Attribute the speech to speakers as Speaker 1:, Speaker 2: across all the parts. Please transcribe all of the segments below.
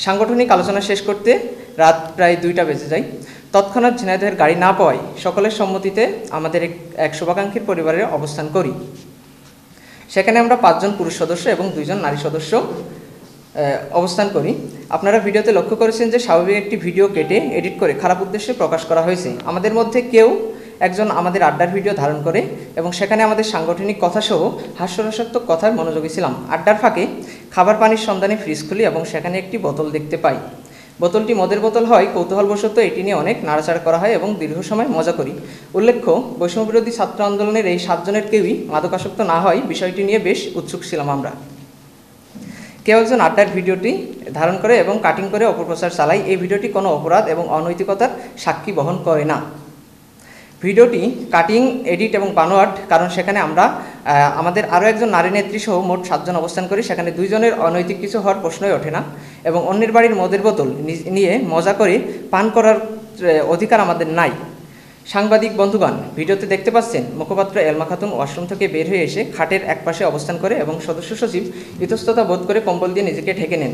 Speaker 1: সাংগঠনিক আলোচনা শেষ করতে রাত প্রায় 2টা বেজে যায়। তৎক্ষণাৎ ঝিনাইদহের গাড়ি না পাওয়ায় সকলের সম্মতিতে আমাদের এক শুভাকাঙ্ক্ষীর পরিবারের অবস্থান করি। সেখানে আমরা 5 জন পুরুষ সদস্য এবং 2 জন নারী সদস্য অবস্থান করি। আপনারা ভিডিওতে লক্ষ্য করেছেন যে স্বাভাবিক একটি ভিডিও কেটে এডিট করে খারাপ উদ্দেশ্যে প্রকাশ করা হয়েছে। আমাদের মধ্যে কেউ একজন আমাদের আড্ডার ভিডিও ধারণ করে এবং সেখানে আমাদের সাংগঠনিক কথাসহ হাস্যরসাত্মক কথায় মনোযোগী ছিলাম। আড্ডার ফাঁকে খাবার পানির সন্ধানে ফ্রিজ খুলি এবং সেখানে একটি বোতল দেখতে পাই। বোতলটি মদের বোতল হয়। কৌতূহলবশত এটি নিয়ে অনেক নাড়াচাড়া করা হয় এবং দীর্ঘ সময় মজা করি। উল্লেখ্য, বৈষম্যবিরোধী ছাত্র আন্দোলনের এই 7 জনের কেউই মাদকাসক্ত না হয় বিষয়টি নিয়ে বেশ উৎসুক ছিলাম আমরা। কেউ একজন আড্ডার ভিডিওটি ধারণ করে এবং কাটিং করে অপপ্রচার চালায়। এই ভিডিওটি কোনো অপরাধ এবং অনৈতিকতার সাক্ষী বহন করে না। ভিডিওটি কাটিং, এডিট এবং বানোয়াট, কারণ সেখানে আমরা আমাদের আরও একজন নারী নেত্রী সহ মোট 7 জন অবস্থান করি। সেখানে 2 জনের অনৈতিক কিছু হওয়ার প্রশ্নই ওঠে না এবং অন্যের বাড়ির মদের বোতল নিয়ে মজা করে পান করার অধিকার আমাদের নাই। সাংবাদিক বন্ধুগণ, ভিডিওতে দেখতে পাচ্ছেন মুখপাত্র এলমা খাতুন ওয়াশরুম থেকে বের হয়ে এসে খাটের একপাশে অবস্থান করে এবং সদস্য সচিব ইতস্ততা বোধ করে কম্বল দিয়ে নিজেকে ঢেকে নেন,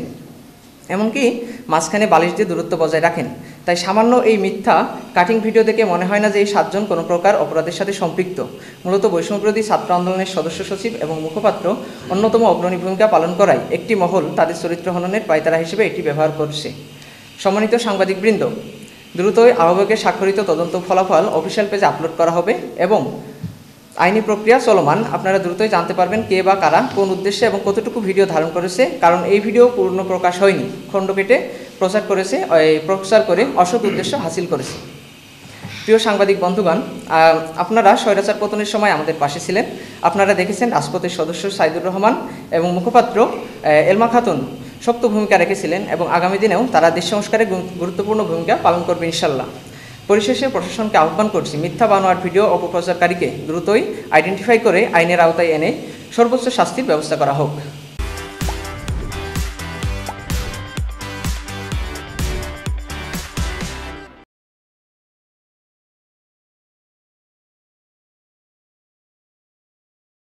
Speaker 1: এমনকি মাঝখানে বালিশ দিয়ে দূরত্ব বজায় রাখেন। তাই সামান্য এই মিথ্যা কাটিং ভিডিও দেখে মনে হয় না যে এই 7 জন কোনো প্রকার অপরাধের সাথে সম্পৃক্ত। মূলত বৈষম্যবিরোধী ছাত্র আন্দোলনের সদস্য সচিব এবং মুখপাত্র অন্যতম অগ্রণী ভূমিকা পালন করায় একটি মহল তাদের চরিত্র হননের পায়তারা হিসেবে এটি ব্যবহার করছে। সম্মানিত সাংবাদিকবৃন্দ, দ্রুতই আহ্বায়কের স্বাক্ষরিত তদন্ত ফলাফল অফিসিয়াল পেজে আপলোড করা হবে এবং আইনি প্রক্রিয়া চলমান। আপনারা দ্রুতই জানতে পারবেন কে বা কারা কোন উদ্দেশ্যে এবং কতটুকু ভিডিও ধারণ করেছে, কারণ এই ভিডিও পূর্ণ প্রকাশ হয়নি, খণ্ড কেটে প্রচার করে অসৎ উদ্দেশ্য হাসিল করেছে। প্রিয় সাংবাদিক বন্ধুগণ, আপনারা স্বৈরাচার পতনের সময় আমাদের পাশে ছিলেন। আপনারা দেখেছেন রাজপথের সদস্য সাইদুর রহমান এবং মুখপাত্র এলমা খাতুন শক্ত ভূমিকা রেখেছিলেন এবং আগামী দিনেও তারা দেশ সংস্কারে গুরুত্বপূর্ণ ভূমিকা পালন করবে ইনশাল্লাহ। পরিশেষে প্রশাসনকে আহ্বান করছি, মিথ্যা বানোয়াট ভিডিও অপপ্রচারকারীকে দ্রুতই আইডেন্টিফাই করে আইনের আওতায় এনে সর্বোচ্চ শাস্তির ব্যবস্থা করা হোক।